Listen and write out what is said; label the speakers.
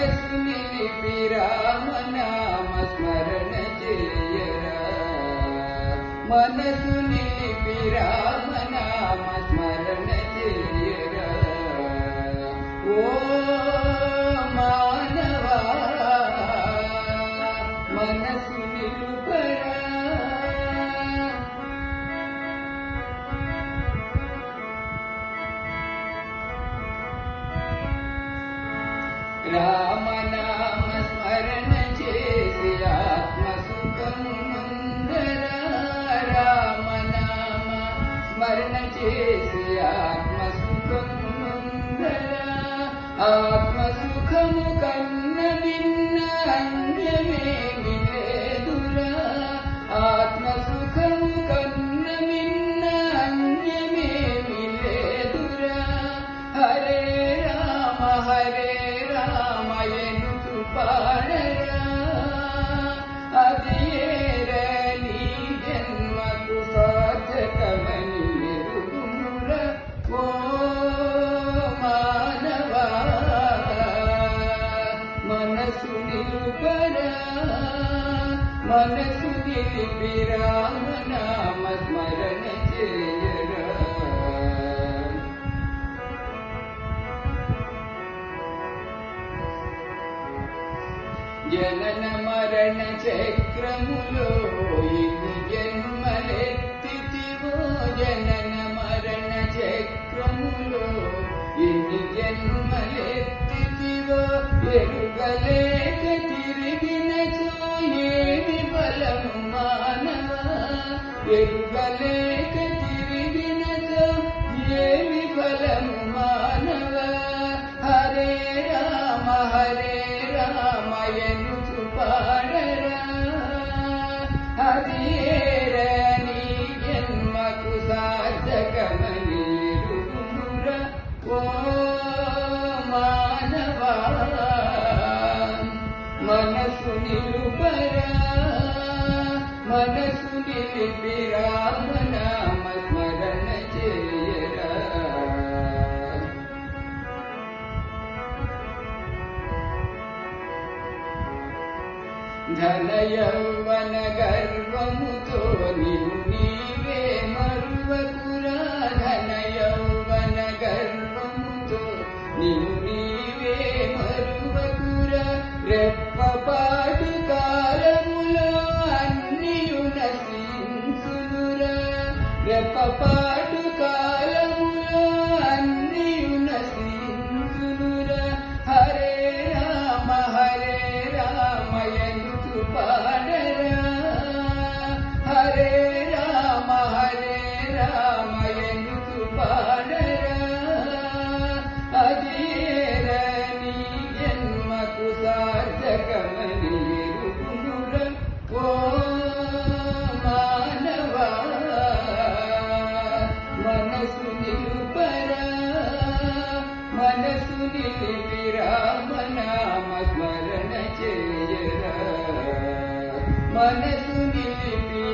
Speaker 1: మనసు నిలిపి రామనామ స్మరణ చేయరా మనసు నిలిపి రామనామ స్మరణ చేయరా ఓ మానవా మనసు నిలుపరా రామనామ స్మరణ చేసి ఆత్మ సుఖము ముందరా రామనామ స్మరణ చేసి ఆత్మ సుఖము ముందరా ఆత్మ సుఖము కన్న భిన్న అన్యమేమి లేదురా ఆత్మ సుఖము కన్న భిన్న అన్యమేమి లేదురా హరే రామ హరే రామయను పాడరా అదియేరా నీ జన్మకు సార్థకమని ఎరుగుమురా ఓ మానవా మనసు నిలుపరా మనసు నిలిపి రామనామ స్మరణ చేయరా జనన మరణ చక్రములో ఇన్ని జన్మలెత్తితివో జనన మరణ చక్రములో ఇన్ని జన్మలెత్తితివో ఎరుగలేక తిరిగినచో ఏమి ఫలము మానవా ఎరుగలేక తిరిగినచో ఏమి ఫలము మానవా హరే రామ హరే రామయను పాడరా హరియేరా నీ జన్మకు సార్థకమని ఎరుగుమురా ఓ మానవా మనసు నిలుపరా మనసు నిలిపి రామనామ స్మరణ చేయరా ధన యౌవన గర్వముతో నిన్ను నీవే మరువకురా ధన యౌవన గర్వముతో నిన్ను నీవే మరువకురా రెప్పపాటు కాలములో అన్నియు నశించునురా రెప్పపాటు కాలములో అన్నియు నశించునురా హరే రామ హరే రామయను పాడరా హరే రామ రామయను పాడరా అదియేరా నీ జన్మకు సార్థకమని ఎరుగుమురా ఓ మానవా మనసు నిలుపరా మనసు నిలిపి రామనామ స్మరణ చేయరా మనసు నిలిపి